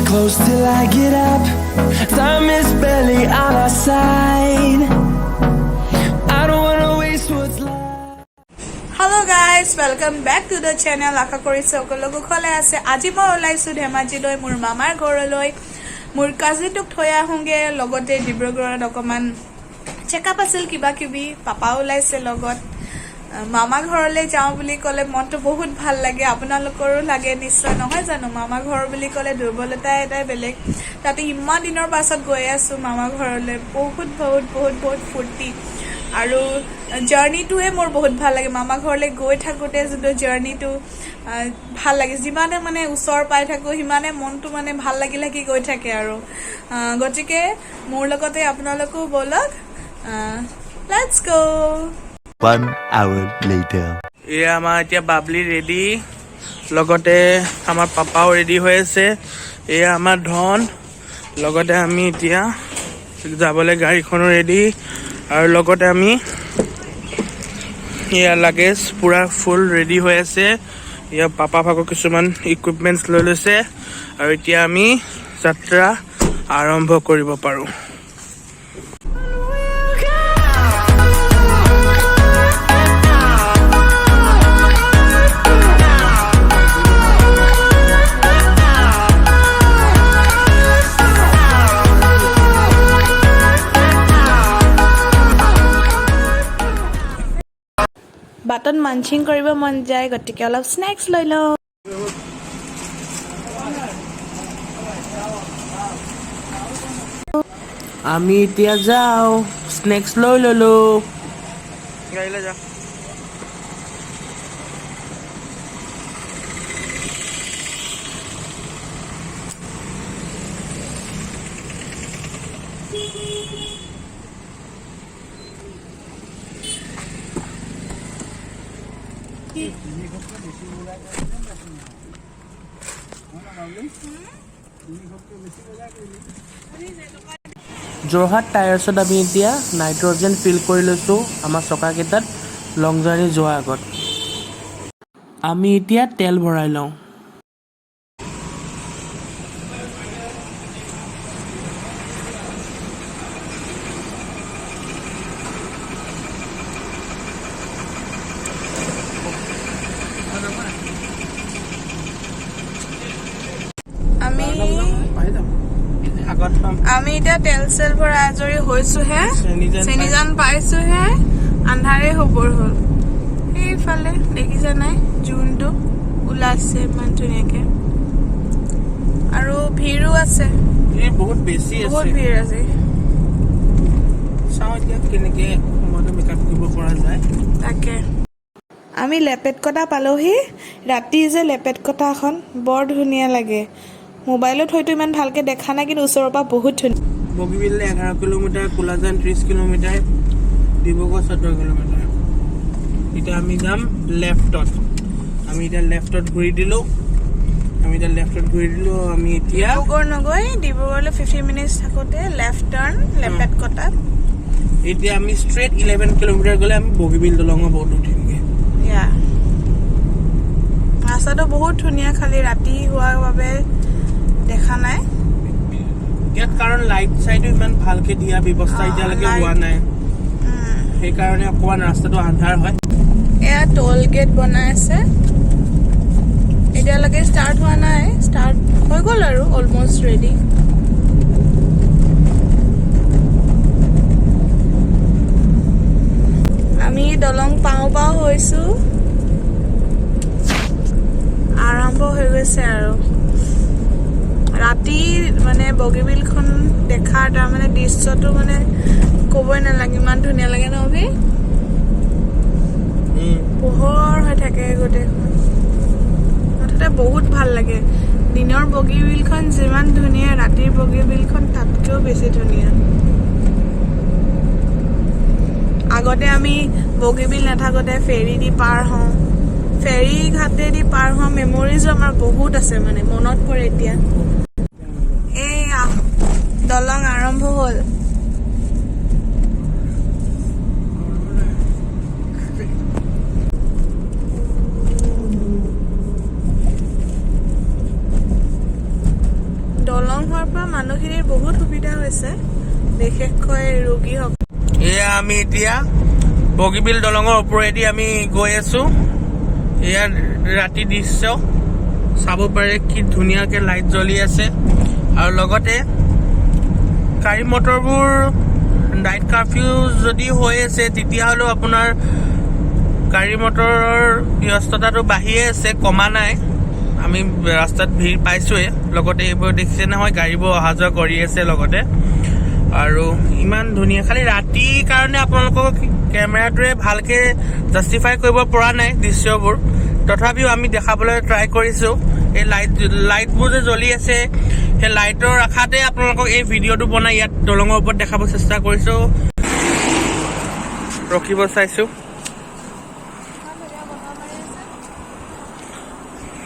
close till I get up. Time is barely on our side. I don't wanna waste what's left. Hello guys, welcome back to the channel. Aka korise okologo khole ase. Aji moi olaisu Dhemaji loi mur mamar Gharoloi. Mur cousin tuk thoya honge logote Dibrugarhot okoman check up asil kiba kibi papa olaise logot. মামা ঘৰলৈ যাওঁ বুলি ক'লে মনটো বহুত ভাল লাগে আপোনালোকৰো লাগে নিশ্চয় নহয় জানো মামা ঘৰ বুলি ক'লে দুৰ্বলতা এটাই বেলেগ তাতে ইমান দিনৰ পাছত গৈ আছো মামা ঘৰলৈ বহুত ফুৰ্তি আৰু জাৰ্নিটোৱে মোৰ বহুত ভাল লাগে মামা ঘৰলৈ গৈ থাকোতে যটো জাৰ্নিটো ভাল লাগে যিমানে মানে ওচৰ পাই থাকো হিমানে মনটো মানে ভাল লাগি গৈ থাকে আৰু গতিকে মোৰ লগতে আপোনালোকো বলক let's go 1 hour later. Yeah, আমাৰ এতিয়া বাবলি ৰেডি লগতে আমাৰ পাপাও ৰেডি হৈ আছে এয়া আমাৰ ধন লগতে আমি এতিয়া যাবলৈ গাড়ীখনো ৰেডি আৰু লগতে আমি এয়া লাগেজ পুৰা ফুল ৰেডি হৈ আছে এয়া পাপা ভাগৰ কিছুমান ইকুইপমেন্টছ লৈ লৈছে আৰু এতিয়া আমি যাত্ৰা আৰম্ভ কৰিব পাৰো বাটত মাঞ্চিং কৰিব মন যায় গতিকে অলপ স্নেক্স লৈ লওঁ আমি এতিয়া যাও স্নেক্স লৈ ললো গাইলে যা যোৰহাট টায়াৰ্ছত আমি এতিয়া নাইট্ৰজেন ফিল কৰি লৈছোঁ আমাৰ চকাকেইটাত লং জাৰ্ণি যোৱাৰ আগত আমি এতিয়া তেল ভৰাই লওঁ আমি এতিয়া তেল চেল ভৰাই আজৰি হৈছোহে চেনিজান পাইছোহে আন্ধাৰে হবৰ হ'ল এইফালে দেখিছে নাই জোনটো ওলাইছে ইমান ধুনীয়াকে আৰু ভিৰো আছে বহুত বেছি আছে বহুত ভিৰ আছে চাওঁ এতিয়া কেনেকে সময়টো মেকআপ কৰিব পৰা যায় তাকে আমি লেপেট কটা পালোহি ৰাতি যে লেপেট কটাখন বৰ ধুনীয়া লাগে মোবাইলত হয়তো ইমান ভালকে দেখা নাই কিন্তু ওচৰৰ পৰা বহুত ধুনীয়া বগীবিললৈ 11 kilometre collagen 30 kilometre Dibrugarh 14 kilometre এতিয়া আমি যাম লেফটত আমি এতিয়া লেফটত ঘূৰি দিলো আমি এতিয়া ডিব্ৰুগড় নগৈ ডিব্ৰুগড়লৈ 50 মিনিটছ থাকোতে লেফট টাৰ্ণ লেপেট কটা এতিয়া আমি ষ্ট্ৰেট 11 কিলোমিটাৰ গ'লে আমি বগীবিল দলঙৰ বহুত উঠিমগে ইয়া ৰাস্তাটো বহুত ধুনীয়া খালি ৰাতি হোৱাৰ বাবে দেখা নাই ইয়াত কাৰণ লাইট চাইটো ইমান ভালকে দিয়া ব্যৱস্থা এতিয়ালৈকে হোৱা নাই সেইকাৰণে অকণমান ৰাস্তাটো আন্ধাৰ হয় এয়া টোল গেট বনাই আছে এতিয়ালৈকে ষ্টাৰ্ট হোৱা নাই ষ্টাৰ্ট হৈ গ'ল আৰু অলমষ্ট ৰেডি আমি দলং পাওঁ হৈছো আৰম্ভ হৈ গৈছে আৰু ৰাতি মানে বগীবিলখন দেখাৰ তাৰমানে দৃশ্যটো মানে ক'বই নালাগে ইমান ধুনীয়া লাগে ন অভি পোহৰ হৈ থাকে গোটেইখন মুঠতে বহুত ভাল লাগে দিনৰ বগীবিলখন যিমান ধুনীয়া ৰাতিৰ বগীবিলখন তাতকৈও বেছি ধুনীয়া আগতে আমি বগীবিল নাথাকোতে ফেৰী দি পাৰ হওঁ ফেৰী ঘাটেদি পাৰ হোৱা মেমৰিজো আমাৰ বহুত আছে মানে মনত পৰে এতিয়া এয়া দলং আৰম্ভ হ'ল হৈছে বিশেষকৈ ৰোগী হক এয়া আমি এতিয়া বগীবিল দলঙৰ ওপৰেদি আমি গৈ আছো এয়া ৰাতি দৃশ্য চাব পাৰে কি ধুনীয়াকে লাইট জ্বলি আছে আৰু লগতে গাড়ী মটৰবোৰ নাইট কাৰফিউ যদি হৈ আছে তেতিয়াহ'লেও আপোনাৰ গাড়ী মটৰৰ ব্যস্ততাটো বাঢ়িয়ে আছে কমা নাই আমি ৰাস্তাত ভিৰ পাইছোৱে লগতে এইবোৰ দেখিছে নহয় গাড়ীবোৰ অহা যোৱা কৰি আছে লগতে আৰু ইমান ধুনীয়া খালি ৰাতিৰ কাৰণে আপোনালোকক কেমেৰাটোৱে ভালকে জাষ্টিফাই কৰিব পৰা নাই দৃশ্যবোৰ তথাপিও আমি দেখাবলৈ ট্ৰাই কৰিছো এই লাইটবোৰ যে জ্বলি আছে সেই লাইটৰ আশাতে আপোনালোকক এই ভিডিঅ'টো বনাই ইয়াত দলঙৰ ওপৰত দেখাব চেষ্টা কৰিছো ৰখিব চাইছো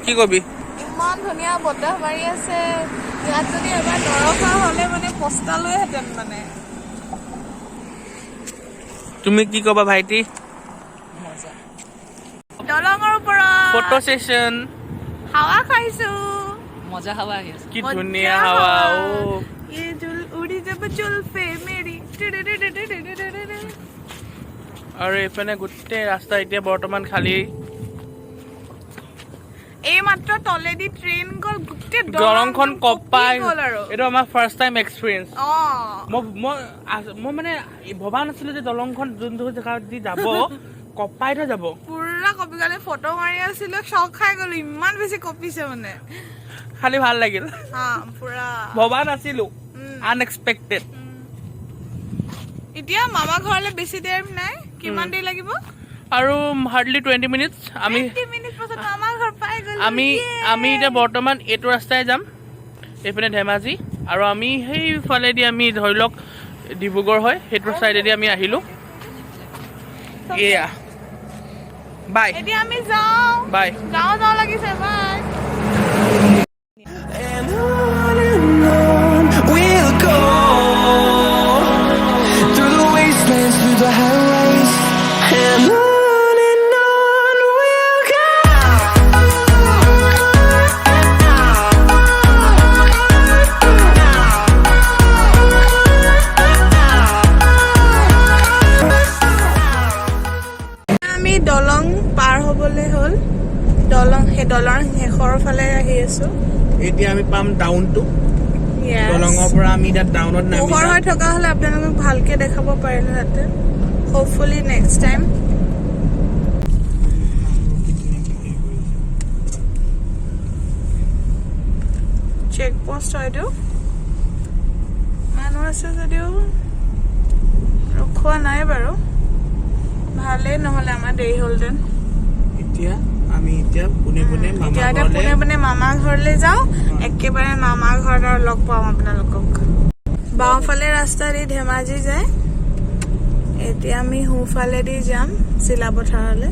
কি কবি ইমান ধুনীয়া বতাহ মাৰি আছে ইয়াত যদি এবাৰ নৰখা হলে মানে পস্তালোহেঁতেন মানে তুমি কি কবা ভাইটি দলঙৰ ওপৰত ফটো সেশন হাৱা খাইছো মজা হাৱা আহি আছে কি ধুনীয়া হাৱা ও ये जुल उड़ी जब जुल्फे मेरी আৰু এইফালে গোটেই ৰাস্তা এতিয়া বৰ্তমান খালী এই মাত্ৰ তলেদি ট্ৰেইন গল গোটেই দলংখন কপাই গল আৰু এইটো আমাৰ ফাৰ্ষ্ট টাইম এক্সপিৰিয়েঞ্চ অ মই মানে ভবা নাছিলো যে দলংখন যোনটো জেগাত দি যাব কপাই থৈ যাব পুৰা কপি গালে ফটো মাৰি আছিলো শক খাই গলো ইমান বেছি কপিছে মানে খালি ভাল লাগিল পুৰা ভবা নাছিলো আনএক্সপেক্টেড এতিয়া মামা ঘৰলৈ বেছি দেৰি নাই কিমান দেৰি লাগিব আৰু হাৰ্ডলি 20 মিনিটছ আমি 20 মিনিট পাছত মামা ঘৰ পাই গলো আমি এতিয়া বৰ্তমান এইটো ৰাস্তাই যাম এইপিনে ধেমাজি আৰু আমি সেইফালেদি আমি ধৰি লওক ডিব্ৰুগড় হয় সেইটো চাইডেদি আমি আহিলো এয়া বাই এতিয়া আমি যাওঁ বাই যাওঁ লাগিছে বাই And on we'll go through the wastelands, through the highways, and on we'll go. আমি দলং পাৰ হ'বলৈ হ'ল দলং শেষৰ ফালে আহি আছো এতিয়া আমি পাম ডাউনটো দলঙৰ পৰা আমি এতিয়া ডাউনত নামি পোহৰ হৈ থকা হলে আপোনালোকক ভালকে দেখাব পাৰিলো তাতে hopefully next time check post হয়তো মানুহ আছে যদিও ৰখোৱা নাই বাৰু ভালেই নহলে আমাৰ দেৰি হ'লহেঁতেন এতিয়া আমি এতিয়া পোনে পোনে মামা ঘৰলৈ যাওঁ একেবাৰে মামা ঘৰত আৰু লগ পাম আপোনালোকক বাওঁফালে ৰাস্তা দি ধেমাজি যায় এতিয়া আমি সোঁফালেদি যাম চিলাপথাৰলৈ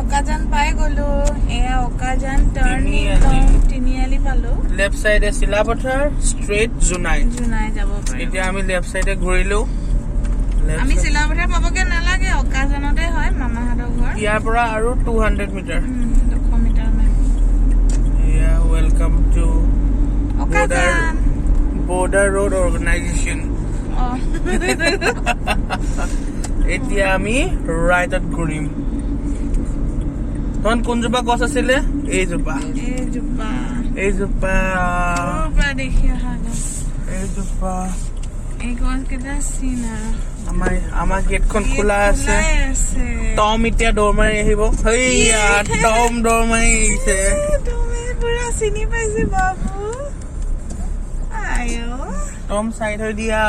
অকাজান পাই গলো এয়া অকাজান টাৰ্নিং তিনিআলি পালো লেফট সাইডে চিলাপথাৰ ষ্ট্ৰেট জুনাই যাব পাৰি এতিয়া আমি লেফট সাইডে ঘূৰিলো আমি চিলাপথাৰ পাবগে নালাগে অকাজানতে হয় মামাহঁতৰ ঘৰ ইয়াৰ পৰা আৰু 200 মিটাৰ 200 মিটাৰ মান এয়া welcome to Akajan border road organisation এতিয়া আমি ৰাইটত ঘূৰিম তখন কোনজোপা গছ আছিলে এইজোপা দেখি অহা গছ এইজোপা এই গছ কেইটা চিন আৰু আমাৰ গেটখন খোলা আছে টম এতিয়া দৌৰ মাৰি আহিব হেইয়া টম দৌৰ মাৰি আহিছে তুমি পুৰা চিনি পাইছে বাবু আয়ো টম চাইড হৈ দিয়া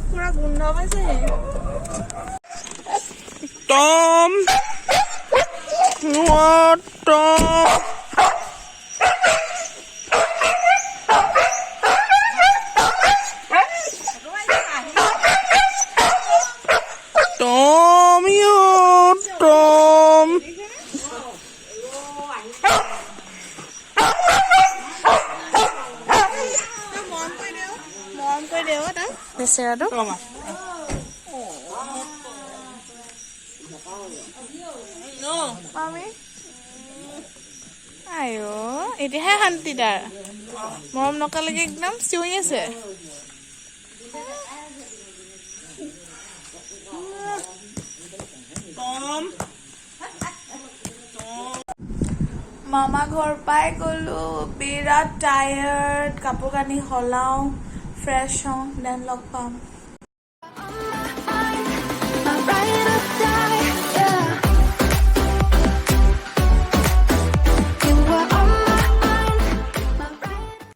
পুৰা গোন্ধ পাইছে টম টম চেহেৰাটো মামি আইও এতিয়াহে শান্তি তাৰ মৰম নকালৈকে একদম চিঞৰি আছে মামা ঘৰ পাই গ'লো বিৰাট টায়াৰ্ড কাপোৰ কানি সলাওঁ ফ্ৰেছ হওঁ দেন লগ পাম